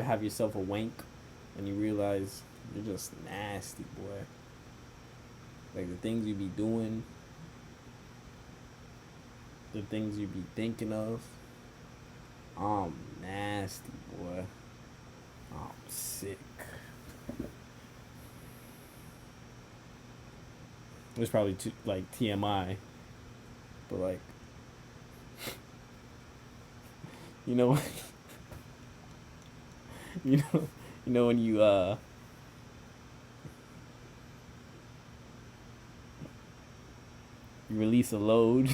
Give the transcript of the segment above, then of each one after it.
have yourself a wank, and you realize you're just nasty, boy. Like the things you be doing, the things you be thinking of. I'm nasty, boy. I'm sick. It's probably too, like TMI, but like you know, you know, you know when you release a load,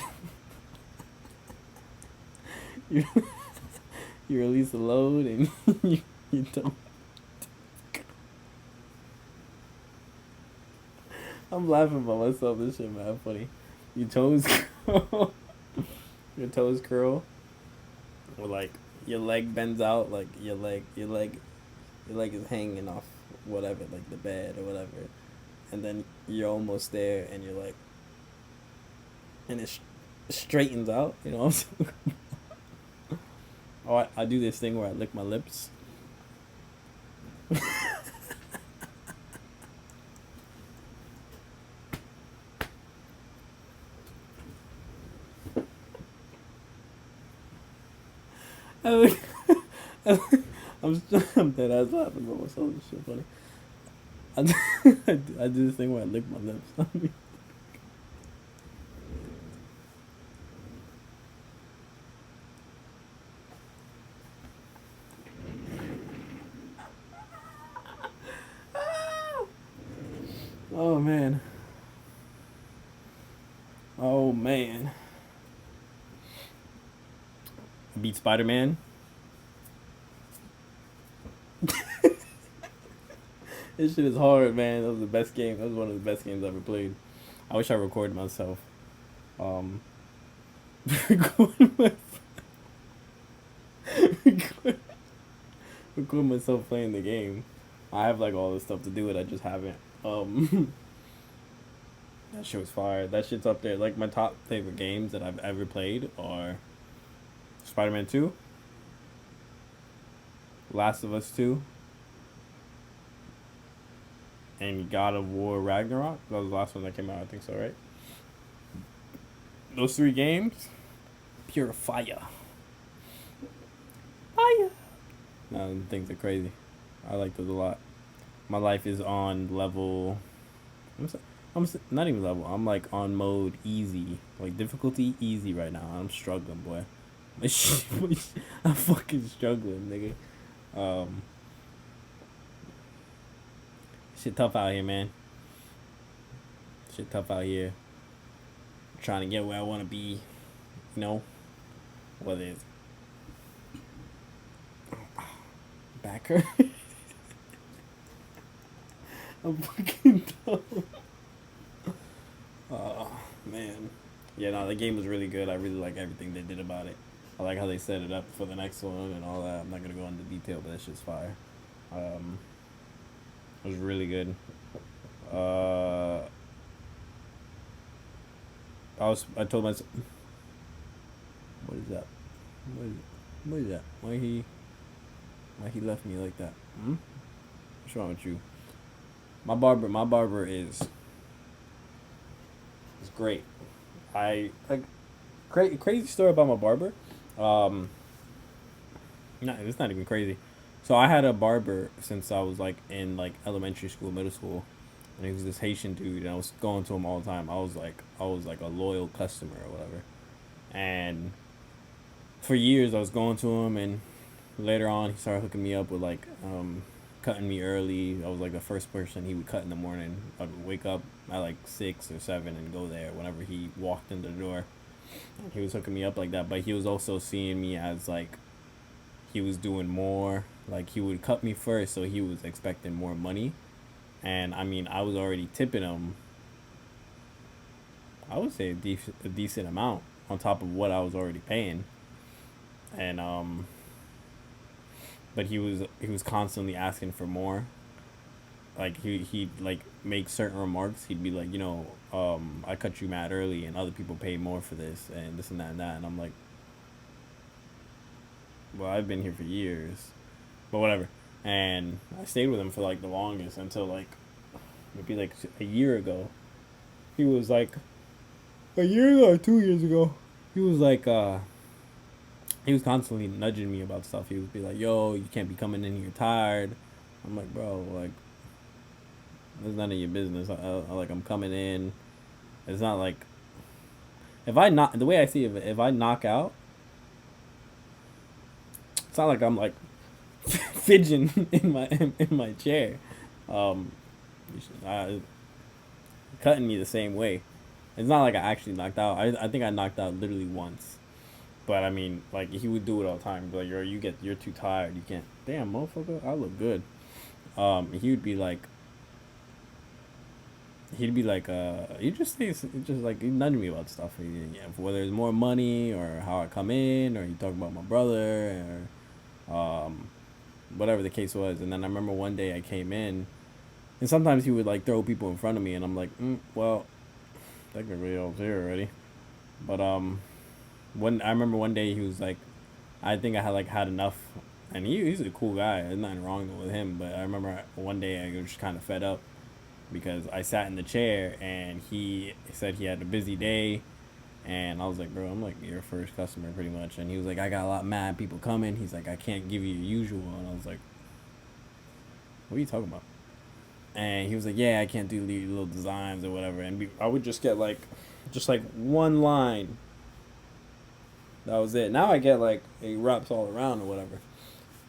you you release a load and you don't. I'm laughing by myself. This shit mad funny. Your toes curl. Your toes curl. Or like your leg bends out. Like your leg is hanging off whatever, like the bed or whatever. And then you're almost there, and you're like, and it straightens out. You know what I'm saying? Oh, I do this thing where I lick my lips. I'm I'm dead ass laughing about myself. This shit funny. I do this thing where I lick my lips. Oh man. Oh man. I beat Spider Man. This shit is hard, man. That was the best game. That was one of the best games I ever played. I wish I recorded myself. Um, record, my, record, record myself playing the game. I have like all this stuff to do it. I just haven't. That shit was fire. That shit's up there. Like my top favorite games that I've ever played are Spider Man 2, Last of Us 2, and God of War Ragnarok. That was the last one that came out. I think so, right? Those three games, pure fire. Fire. No, things are crazy. I like those a lot. My life is on level. I'm not even level. I'm like on mode easy, like difficulty easy right now. I'm struggling, boy. I'm fucking struggling, nigga. Shit tough out here, man. Shit tough out here. Trying to get where I want to be, you know. Whether it's backer. I'm fucking dumb. Oh man, yeah. No, the game was really good. I really like everything they did about it. I like how they set it up for the next one and all that. I'm not gonna go into detail, but that shit's fire. Um, it was really good. Uh, I told myself, what is that? What is that? Why he left me like that? Hmm? What's wrong with you? My barber is great. I like crazy story about my barber. Um, no, it's not even crazy. So I had a barber since I was like in like elementary school, middle school, and he was this Haitian dude, and I was going to him all the time. I was like a loyal customer or whatever, and for years I was going to him, and later on he started hooking me up with like cutting me early. I was like the first person he would cut in the morning. I'd wake up at like 6 or 7 and go there whenever he walked in the door. He was hooking me up like that, but he was also seeing me as like he was doing more. Like he would cut me first, so he was expecting more money. And I mean, I was already tipping him. I would say a decent amount on top of what I was already paying. And but he was constantly asking for more. Like he'd like make certain remarks. He'd be like, I cut you mad early, and other people pay more for this, and this and that and that. And I'm like, well, I've been here for years, but whatever. and I stayed with him for like the longest until like maybe like a year ago. He was like a year ago or 2 years ago. He was like he was constantly nudging me about stuff. He would be like, "Yo, you can't be coming in here tired." I'm like, "Bro, like it's none of your business. Like I'm coming in. It's not like if I knock the way I see it, if I knock out, it's not like I'm like fidgeting in my chair, um, cutting me the same way. It's not like I actually knocked out. I think I knocked out literally once. But I mean, like he would do it all the time. Be like, you're too tired. You can't. Damn, motherfucker, I look good. He would be like, he just thinks, just like he nudged me about stuff. Yeah, whether it's more money or how I come in, or he talk about my brother, or whatever the case was. And then I remember one day I came in, and sometimes he would like throw people in front of me, and I'm like, well, technically I was here already. But when I remember one day he was like, I think I had like had enough, and he's a cool guy. There's nothing wrong with him. But I remember one day I was just kind of fed up because I sat in the chair and he said he had a busy day, and I was like, bro, I'm like your first customer pretty much. And he was like, I got a lot of mad people coming. He's like, I can't give you your usual. And I was like, what are you talking about? And he was like, yeah, I can't do little designs or whatever. And I would just get like, just like one line. That was it. Now I get like it wraps all around or whatever.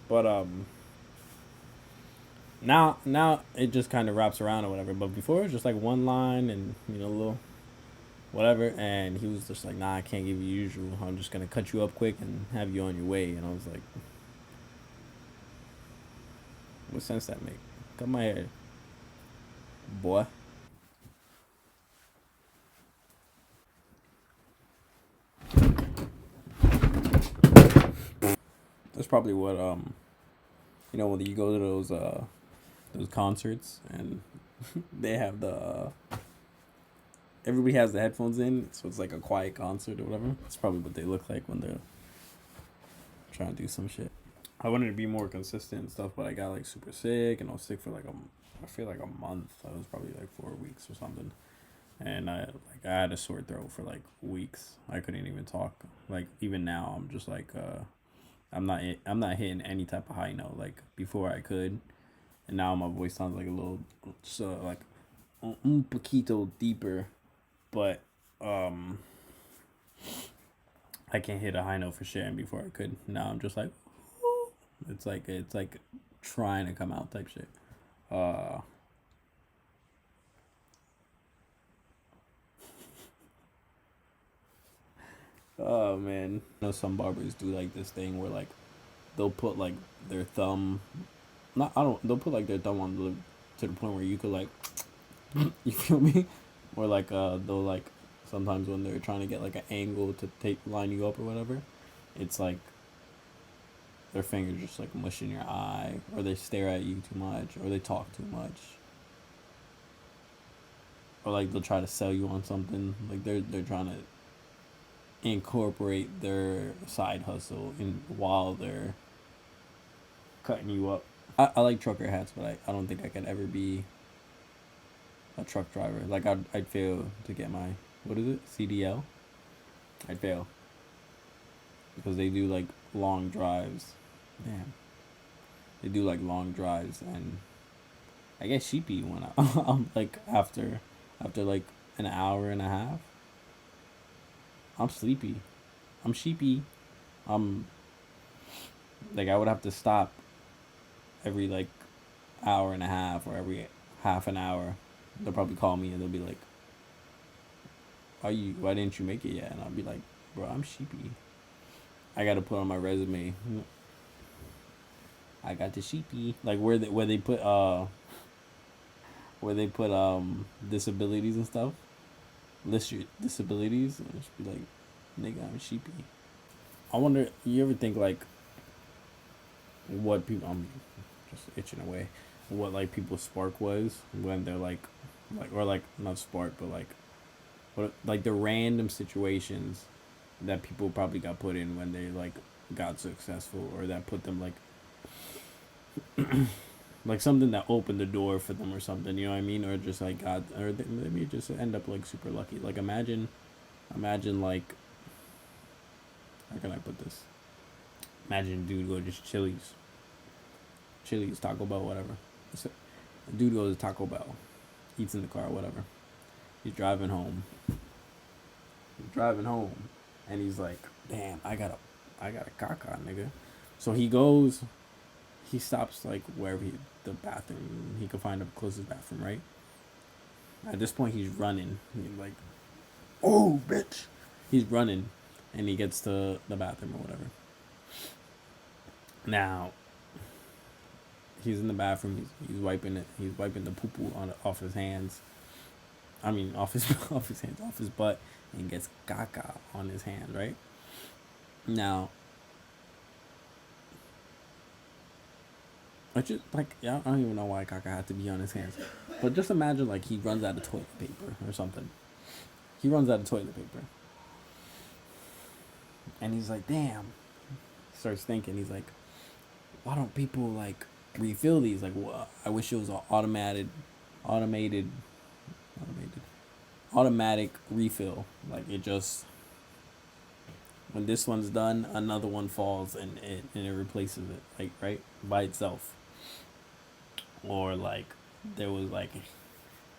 But now it just kind of wraps around or whatever. But before it was just like one line and a little whatever. And he was just like, nah, I can't give you usual. I'm just gonna cut you up quick and have you on your way. And I was like, what sense that make? Cut my hair, boy. That's probably what when you go to those concerts and they have the everybody has the headphones in, so it's like a quiet concert or whatever. It's probably what they look like when they're trying to do some shit. I wanted to be more consistent and stuff, but I got like super sick, and I was sick for like I feel like a month. I was probably like 4 weeks or something, and I had a sore throat for like weeks. I couldn't even talk. Like even now, I'm just like I'm not hitting any type of high note like before I could, and now my voice sounds like a little so like un poquito deeper, but I can't hit a high note for shit, and before I could. Now I'm just like it's like trying to come out type shit. Uh, oh man, I know some barbers do like this thing where like they'll put like their thumb, not I don't, they'll put like their thumb on to the point where you could like, you feel me, or like they'll like sometimes when they're trying to get like an angle to line you up or whatever, it's like their fingers just like mushing your eye, or they stare at you too much, or they talk too much, or like they'll try to sell you on something. Like they're trying to incorporate their side hustle in while they're cutting you up. I like trucker hats, but I don't think I could ever be a truck driver. Like I'd fail to get my, what is it, CDL. I'd fail because they do like long drives. Damn, they do like long drives, and I get sheepy when I'm like after like an hour and a half. I'm sleepy. I'm sheepy. I'm like I would have to stop every like hour and a half or every half an hour. They'll probably call me and they'll be like, why didn't you make it yet?" And I'll be like, "Bro, I'm sheepy. I gotta put on my resume. I got the sheepy." Like where they put disabilities and stuff. List your disabilities and just be like, "Nigga, I'm sheepy." I wonder, you ever think like what people, I'm just itching away, what like people's spark was when they're like or like not spark but like what like the random situations that people probably got put in when they like got successful, or that put them like like something that opened the door for them or something, you know what I mean? Or just like God, or maybe just end up like super lucky. Like imagine like, how can I put this? Imagine a dude go to Chili's, Taco Bell, whatever. So, a dude goes to Taco Bell, eats in the car, whatever. He's driving home. And he's like, damn, I got a caca, nigga. So he goes, he stops like wherever the bathroom, he could find the closest bathroom, right? At this point, he's running. He's like, oh, bitch. He's running, and he gets to the bathroom or whatever. Now, he's in the bathroom. He's wiping it. He's wiping the poo poo off his hands. I mean, off his off his hands, off his butt, and gets caca on his hand, right? Now, I just like, yeah, I don't even know why caca had to be on his hands, but just imagine like he runs out of toilet paper or something. He runs out of toilet paper, and he's like, damn. He starts thinking. He's like, why don't people like refill these? Like, well, I wish it was an automated, automated, automatic refill. Like it just, when this one's done, another one falls and it replaces it, like right by itself. Or like there was like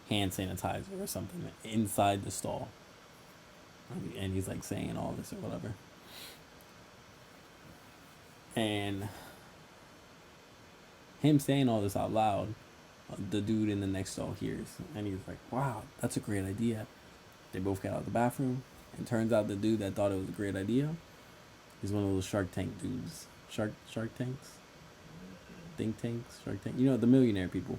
hand sanitizer or something inside the stall, and he's like saying all this or whatever, and him saying all this out loud, the dude in the next stall hears, and he's like, wow, that's a great idea. They both get out of the bathroom, and turns out the dude that thought it was a great idea is one of those Shark Tank dudes. Shark Tanks? Think tanks? Shark Tank? You know, the millionaire people.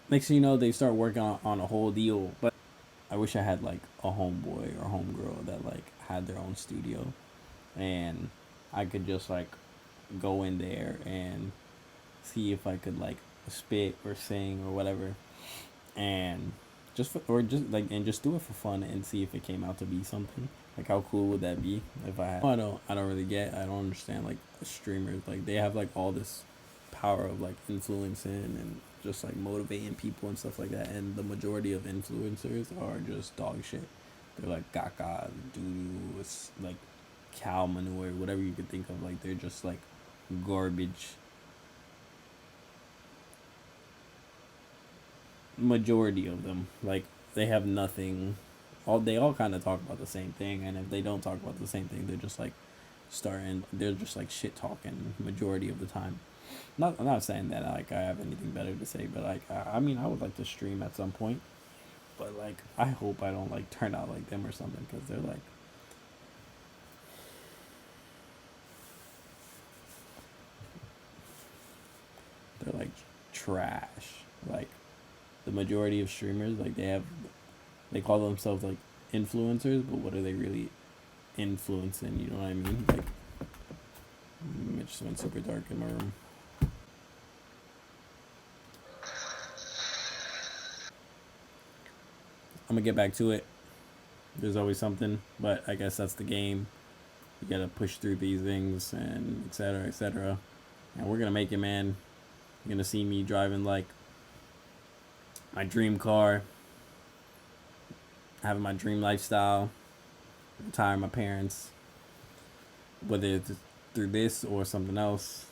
Next thing you know, they start working on a whole deal. But I wish I had like a homeboy or homegirl that like had their own studio, and I could just like go in there and see if I could like spit or sing or whatever, and just do it for fun and see if it came out to be something. Like how cool would that be if I had? I don't really get. I don't understand like streamers. Like they have like all this power of like influencing and just like motivating people and stuff like that. And the majority of influencers are just dog shit. They're like caca, doo, like cow manure, whatever you could think of. Like they're just like garbage. Majority of them, like they have nothing. They all kind of talk about the same thing, and if they don't talk about the same thing, they're just like they're just like shit talking majority of the time. I'm not saying that like I have anything better to say, but like I mean I would like to stream at some point, but like I hope I don't like turn out like them or something, because they're like trash. Like the majority of streamers, like they call themselves like influencers, but what are they really influencing? You know what I mean? Like it just went super dark in my room. I'm gonna get back to it. There's always something, but I guess that's the game. You gotta push through these things and etc. etc. And we're gonna make it, man. You're gonna see me driving like my dream car, having my dream lifestyle, retiring my parents, whether it's through this or something else.